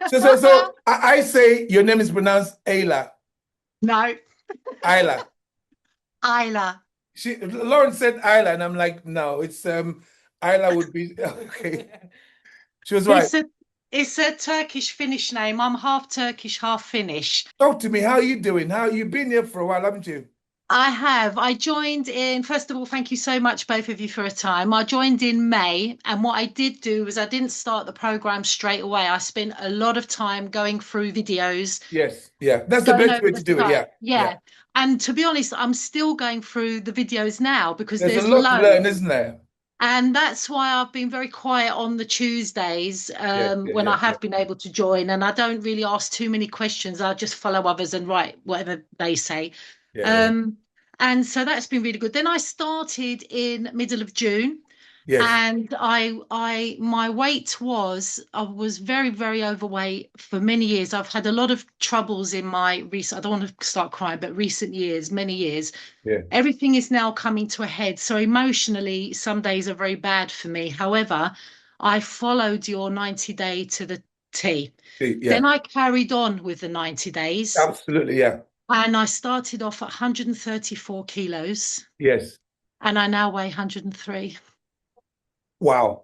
So I say your name is pronounced Ayla. No, Ayla. Isla. Lauren said Ayla, and I'm like, no, it's Ayla would be okay. She was right. It's a it's a Turkish Finnish name. I'm half Turkish, half Finnish. Talk to me. How are you doing? How you've been here for a while, haven't you? I have. I joined in, first of all, thank you so much, both of you, for a time. I joined in May, and what I did do was I didn't start the program straight away. I spent a lot of time going through videos, Yes. Yeah. That's the going best over way the to do it. stuff. Yeah. Yeah. Yeah. And to be honest, I'm still going through the videos now because There's a there's lot to learn, loads. isn't there? And that's why I've been very quiet on the Tuesdays Yeah. Yeah. when Yeah. I Yeah. have been able to join. And I don't really ask too many questions. I just follow others and write whatever they say. Yeah. Yeah. Um, and so that's been really good. Then I started in middle of June, Yes. and my weight was, I was very, very overweight for many years. I've had a lot of troubles in my recent, I don't want to start crying, but recent years, many years. Yeah. Everything is now coming to a head. So emotionally, some days are very bad for me. However, I followed your 90-day to the T. Yeah. Then I carried on with the 90 days, Absolutely. Yeah. and I started off at 134 kilos, Yes. and I now weigh 103. Wow.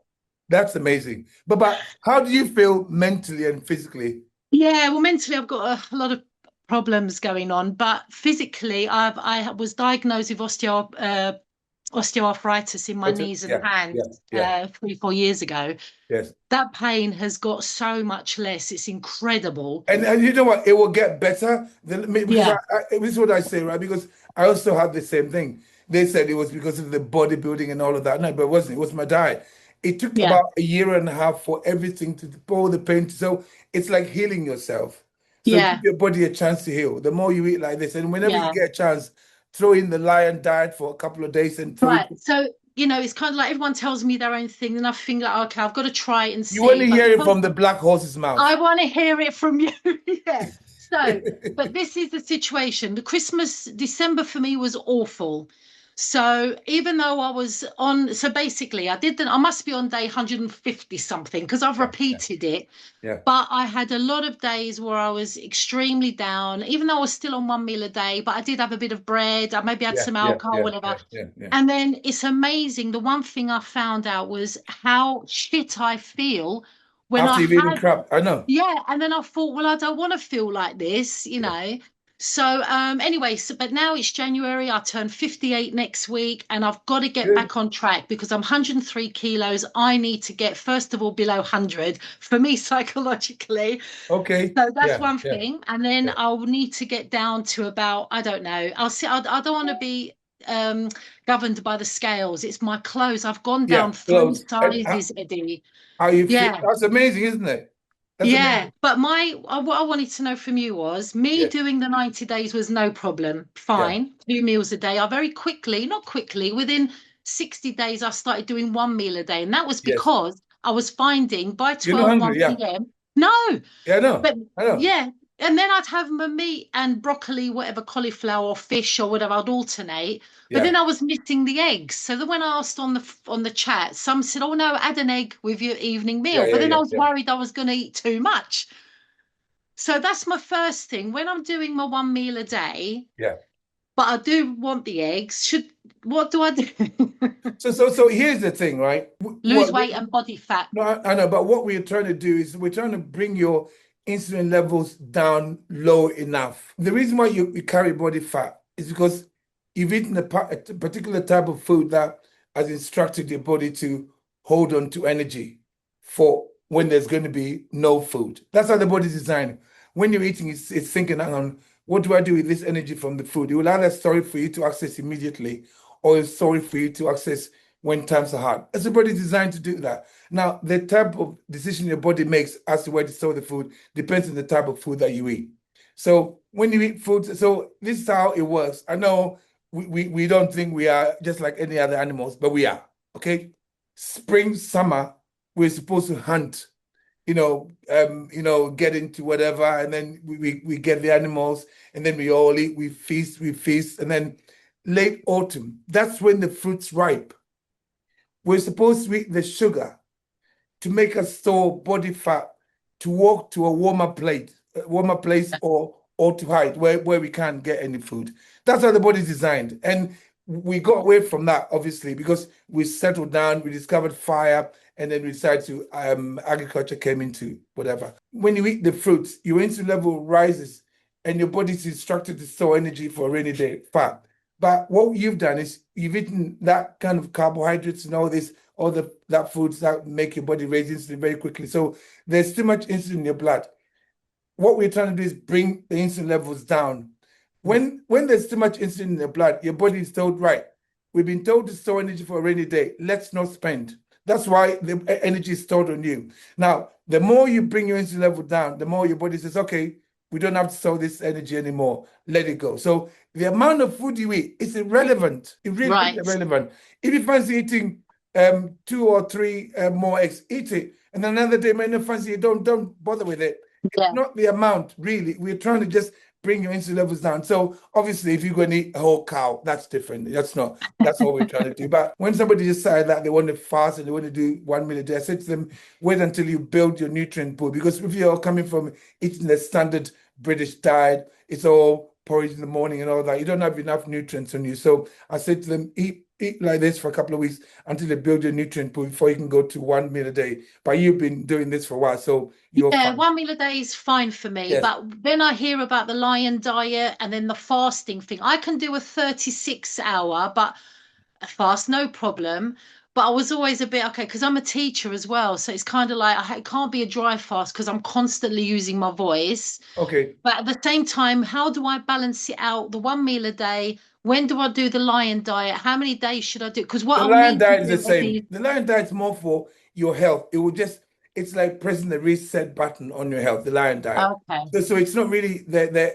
That's amazing. But how do you feel mentally and physically? Yeah, well, mentally, I've got a lot of problems going on, but physically, I was diagnosed with osteoarthritis in my knees and Yeah. Yeah. hands Yeah. 3, 4 years ago. Yes. That pain has got so much less. It's incredible. And you know what? It will get better because Yeah, this is what I say, right? Because I also had the same thing. They said it was because of the bodybuilding and all of that. No, but it wasn't. It was my diet. It took yeah, about a year and a half for everything to all the pain. So it's like healing yourself. So give yeah, your body a chance to heal. The more you eat like this, and whenever you yeah. get a chance, throw in the lion diet for a couple of days and throw it. Right. So, it's kind of like everyone tells me their own thing, and I think like, okay, I've got to try it and You want see. to But hear it because from the black horse's I mouth. want to hear it from you. Yeah. So, but this is the situation. The Christmas, December for me was awful. So even though I was on, so basically I must be on day 150 something because I've Yeah, yeah, repeated it. yeah, But I had a lot of days where I was extremely down, even though I was still on one meal a day, but I did have a bit of bread. I maybe had yeah, some yeah, alcohol, yeah, whatever. yeah, yeah, yeah. And then it's amazing. The one thing I found out was how shit I feel when I After you've eaten had, crap, I know. yeah. And then I thought, well, I don't want to feel like this. So anyway, but now it's January. I turn 58 next week, and I've got to get Good. back on track because I'm 103 kilos. I need to get, first of all, below 100 for me psychologically. Okay. So that's Yeah, one yeah, thing. And then yeah, I'll need to get down to about, I don't know. I'll see. I don't want to be um governed by the scales. It's my clothes. I've gone yeah. down three Close. And sizes, Eddie. how you feel? Yeah. That's amazing, isn't it? That's Yeah, amazing. but what I wanted to know from you was me Yes, doing the 90 days was no problem. yeah, Fine. 2 meals a day. I very quickly, not quickly, within 60 days, I started doing 1 meal a day. And that was yes. because I was finding by You're not 12, hungry, yeah. 1 p.m. No, Yeah, I know. but I know. yeah. And then I'd have my meat and broccoli, whatever, cauliflower or fish or whatever. I'd alternate. But Yeah. then I was missing the eggs. So then when I asked on the chat, some said, "Oh no, add an egg with your evening Yeah, meal." But yeah, then I yeah, was yeah, worried I was going to eat too much. So that's my first thing. When I'm doing my 1 meal a day, yeah. but I do want the eggs, what do I do? So here's the thing, right? Lose What weight and body fat. no, I know, but what we're trying to do is we're trying to bring your insulin levels down low enough. The reason why you carry body fat is because you've eaten a particular type of food that has instructed your body to hold on to energy for when there's going to be no food. That's how the body's designed. When you're eating, it's thinking, hang on, what do I do with this energy from the food? It will either store it for you to access immediately or it's store it for you to access when times are hard. As the body is designed to do that. Now, the type of decision your body makes as to where to store the food depends on the type of food that you eat. So when you eat food, so this is how it works. I know we don't think we are just like any other animals, but we are. Okay. Spring, summer, we're supposed to hunt, get into whatever, and then we get the animals, and then we all eat, we feast, and then late autumn, that's when the fruit's ripe. We're supposed to eat the sugar to make us store body fat to walk to a warmer place, or to hide where we can't get any food. That's how the body's designed. And we got away from that, obviously, because we settled down, we discovered fire, and then we decided to agriculture came into whatever. When you eat the fruits, your insulin level rises and your body's instructed to store energy for a rainy day fat. But what you've done is you've eaten that kind of carbohydrates and all this, all the that foods that make your body raise insulin very quickly. So there's too much insulin in your blood. What we're trying to do is bring the insulin levels down. When there's too much insulin in the blood, your body is told, right, we've been told to store energy for a rainy day. Let's not spend. That's why the energy is stored on you. Now, the more you bring your insulin level down, the more your body says, okay, we don't have to store this energy anymore. Let it go. So the amount of food you eat is irrelevant. It really is Right. irrelevant. If you fancy eating 2 or 3 more eggs, eat it. And another day, man, no fancy, don't bother with it. It's Yeah. not the amount, really. We're trying to just bring your insulin levels down. So obviously, if you're going to eat a whole cow, that's different. That's what we're trying to do. But when somebody decides that they want to fast and they want to do 1 meal a day, I said to them, wait until you build your nutrient pool. Because if you're coming from eating the standard British diet, it's all porridge in the morning and all that, you don't have enough nutrients on you. So I said to them, eat like this for a couple of weeks until they build your nutrient pool before you can go to 1 meal a day. But you've been doing this for a while, so you're Yeah, fine. 1 meal a day is fine for me. Yes. But then I hear about the lion diet and then the fasting thing. I can do a 36 hour, but a fast, no problem. But I was always a bit okay because I'm a teacher as well. So it's kind of like it can't be a dry fast because I'm constantly using my voice. Okay. But at the same time, how do I balance it out? The 1 meal a day. When do I do the lion diet? How many days should I do? Because what The I'll lion need to diet is the do are same. these. The lion diet is more for your health. It's like pressing the reset button on your health, the lion diet. Okay. So it's not really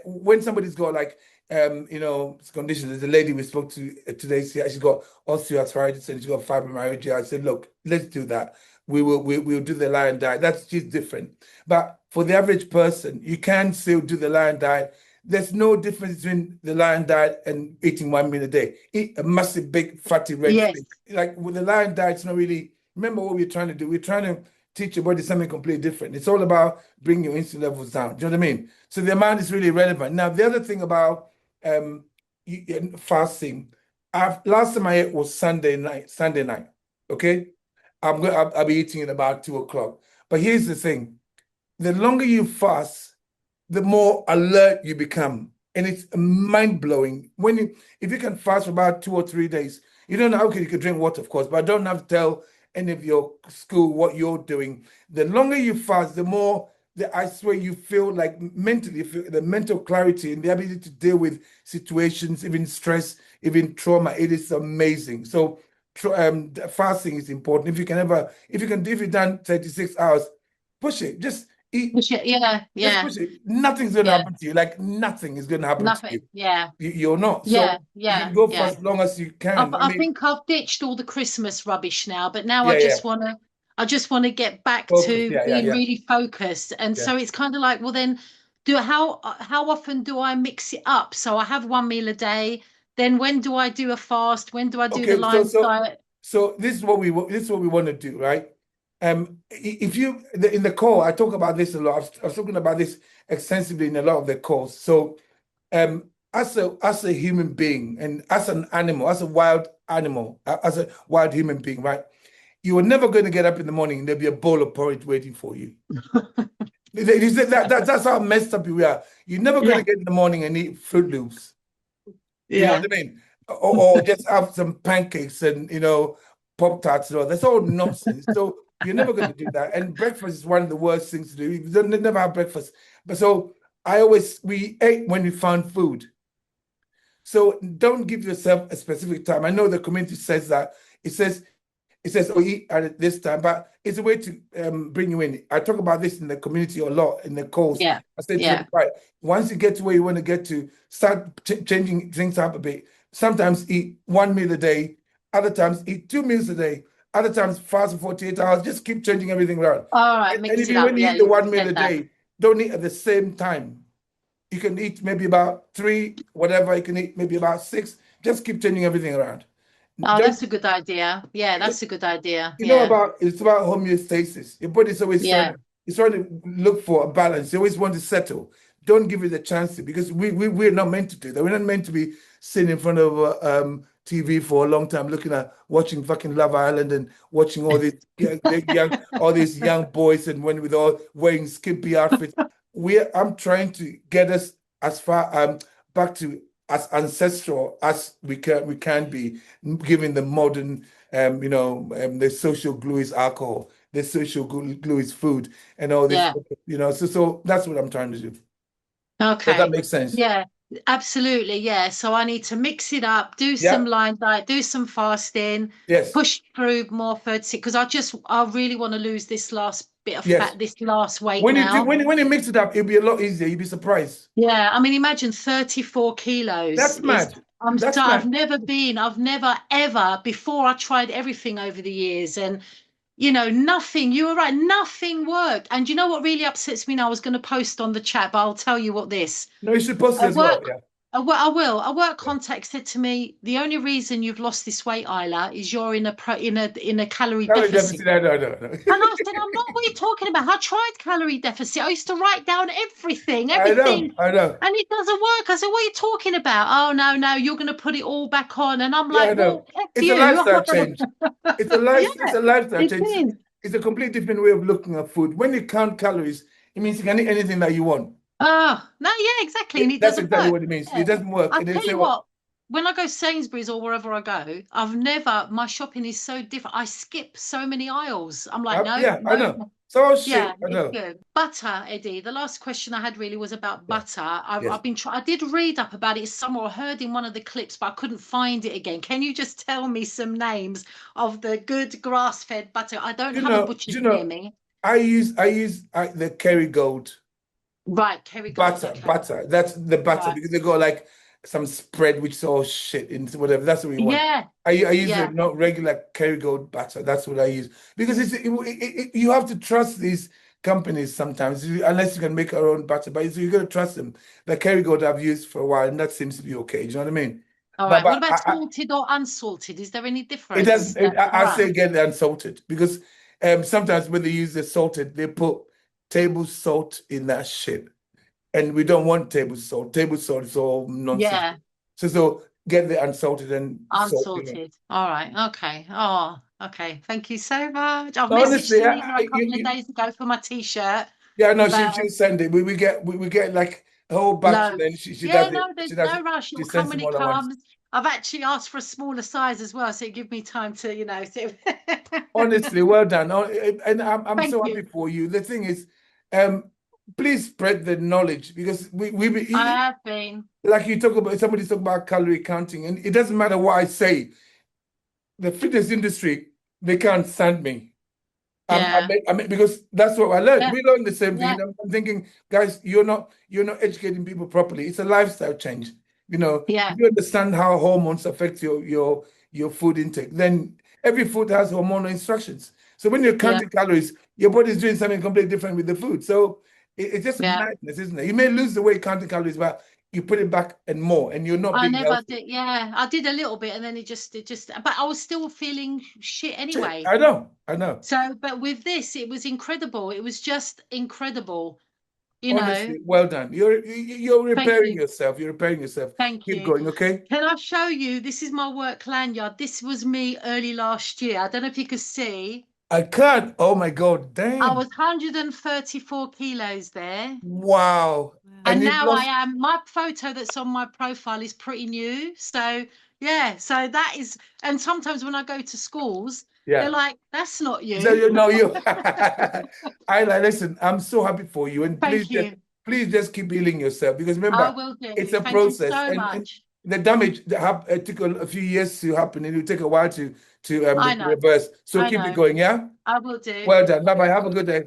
when somebody's got like condition. There's a lady we spoke to today. She's got osteoarthritis and she's got fibromyalgia. I said, look, let's do that. We'll do the lion diet. That's just different. But for the average person, you can still do the lion diet. There's no difference between the lion diet and eating 1 meal a day. Eat a massive, big, fatty red Yes. steak. Like with the lion diet, it's not really. Remember what we're trying to do? We're trying to teach your body something completely different. It's all about bringing your insulin levels down. Do you know what I mean? So the amount is really relevant. Now, the other thing about um, fasting, last time I ate was Sunday night. Sunday night. Okay, I'll be eating at about 2 o'clock. But here's the thing: the longer you fast, the more alert you become. And it's mind blowing. If you can fast for about 2 or 3 days, you don't know, okay, you can drink water, of course, but I don't have to tell any of your school what you're doing. The longer you fast, the more I swear you feel like mentally, you feel the mental clarity and the ability to deal with situations, even stress, even trauma. It is amazing. So fasting is important. If you've done 36 hours, push it. Just eat. Yeah. Just Yeah. push it. Nothing's going to Yeah. happen to you. Like nothing is going to happen to you. Nothing. Yeah. You're not. Yeah. So you Yeah. can go for Yeah. as long as you I, can. I I mean, think I've ditched all the Christmas rubbish now, but now yeah, yeah. I just want to get back Focus. to Yeah, yeah, being yeah, really focused. And yeah. so it's kind of like, well, then how often do I mix it up? So I have 1 meal a day. Then when do I do a fast? When do I do the Okay, so Lions so diet? so this is what we want to do, right? If you in the call, I talk about this a lot. I was talking about this extensively in a lot of the calls. So as a human being and as an animal, as a wild animal, as a wild human being, right? You are never going to get up in the morning and there'll be a bowl of porridge waiting for you. That's how messed up we are. You're never going to Yeah. get in the morning and eat Fruit Loops. You know what Yeah. I mean? Or just have some pancakes and Pop Tarts and all. That's all nonsense. So you're never going to do that. And breakfast is one of the worst things to do. You don't never have breakfast. But so we ate when we found food. So don't give yourself a specific time. I know the community says that. It says oh, eat at this time, but it's a way to bring you in. I talk about this in the community a lot in the calls. Yeah. I say to them, Yeah. right, once you get to where you want to get to, start changing things up a bit. Sometimes eat 1 meal a day, other times eat 2 meals a day, other times fast for 48 hours. Just keep changing everything around. All right. And Mix if it you up. when you Yeah. eat the You 1 meal said a that. day, don't eat at the same time. You can eat maybe about three, whatever. You can eat maybe about six. Just keep changing everything around. Oh, Don't that's a good idea. Yeah, that's a good idea. you know Yeah. about it's about homeostasis. Your body's always trying Yeah. to He's trying to look for a balance. He always wants to settle. Don't give it a chance to, because we're not meant to do that. We're not meant to be sitting in front of TV for a long time, watching fucking Love Island and watching all these all these young boys and when with all wearing skimpy outfits. I'm trying to get us as far back to as ancestral as we can be, given the modern the social glue is alcohol, the social glue is food, and all this, Yeah. so that's what I'm trying to do. Does that Okay. make sense? Yeah, absolutely. Yeah. So I need to mix it up, do some Yeah. line diet, do some fasting, Yes. push through more 36 because I really want to lose this last bit of Yes. fat, this last weight When you do now. when you mix it up, it'll be a lot easier. You'll be surprised. Yeah, I mean, imagine 34 kilos That's is mad. I'm so That's mad. I've never ever before I tried everything over the years and nothing, you were right, nothing worked. And you know what really upsets me now? I was going to post on the chat, but I'll tell you what this. No, you should post it A as well. work, Yeah. I will. A work Yeah. contact said to me, the only reason you've lost this weight, Ayla, is you're in a calorie Calorie deficit. deficit. I know. And I said, I'm not what you're talking about. I tried calorie deficit. I used to write down everything, I know. everything, I know. and it doesn't work. I said, what are you talking about? Oh, no, you're going to put it all back on. And I'm Yeah, I like, know. well, heck It's a you. I'm lifestyle not going change. to. It's a life. It's Yeah, a lifestyle it change. is. It's a completely different way of looking at food. When you count calories, it means you can eat anything that you want. Oh, no, yeah, exactly. And it That's doesn't exactly work. what it means. It Yeah. doesn't work. I'll And they tell say, you well, what, when I go Sainsbury's or wherever I go, my shopping is so different. I skip so many aisles. I'm like, no, yeah, I no. know. So Yeah, shit. I it's know. good. Butter, Eddie. The last question I had really was about Yeah. butter. Yes. I've been trying. I did read up about it somewhere. I heard in one of the clips, but I couldn't find it again. Can you just tell me some names of the good grass-fed butter? I don't have a Do butcher's you near know? me. I use the Kerrygold Right, Kerrygold. Okay. butter. That's the butter Right. because they got like some spread which is all shit into whatever. That's what we want. Yeah. I use the Yeah. not regular Kerrygold butter. That's what I use because you have to trust these companies sometimes unless you can make our own butter. But you got to trust them. The Kerrygold I've used for a while and that seems to be okay. Do you know what I mean? All But right. What but about salted or unsalted? Is there any it difference? doesn't. I Right. say get it unsalted because sometimes when they use the salted, they put table salt in that shit. And we don't want table salt. Table salt is all nonsense. Yeah. So get the unsalted and salt. Unsalted. All right. Okay. Oh, okay. Thank you so much. I've No, messaged honestly, Selena a couple of you, days ago for my t-shirt, yeah, no, but she'll send it. We get like a whole batch, and then loads. she Yeah, does it. no, there's She does no it. rush. She It'll come sends when them it all at once. comes. I've actually asked for a smaller size as well, so it gives me time to, Honestly, well done. And I'm Thank so happy you. for you. The thing is, um, please spread the knowledge because I have been. like you talk about somebody talk about calorie counting, and it doesn't matter what I say. The fitness industry, they can't stand me. Yeah. Because that's what I learned. Yeah. We learned the same thing. Yeah. And I'm thinking, guys, you're not educating people properly. It's a lifestyle change. Yeah. If you understand how hormones affect your food intake, then every food has hormonal instructions. So when you're Yeah. counting calories, your body's doing something completely different with the food. So it's just Yeah. madness, isn't it? You may lose the weight counting calories, but you put it back and more, and you're not I being never healthy. did. Yeah, I did a little bit and then but I was still feeling shit Shit, anyway. I know, I know. So, but with this, it was incredible. It was just incredible, you know. Honestly, well done. You're Thank repairing you. yourself. You're repairing yourself. Thank Keep you. going, okay? Can I show you? This is my work lanyard. This was me early last year. I don't know if you could see. I can't. Oh my God, I damn. was 134 kilos there. Wow. And And you've now I lost, am. My photo that's on my profile is pretty new. So, yeah. So that is. And sometimes when I go to schools, they're yeah. like, that's not So you. you know you Ayla, listen, I'm so happy for you. And Thank you. please just keep healing yourself because I remember, will it's do. a Thank you process. so And much. the damage that it took a few years to happen, and it will take a while to I know. reverse. So I keep it know. going, yeah? I will do. Well done. Bye-bye. Have a good day.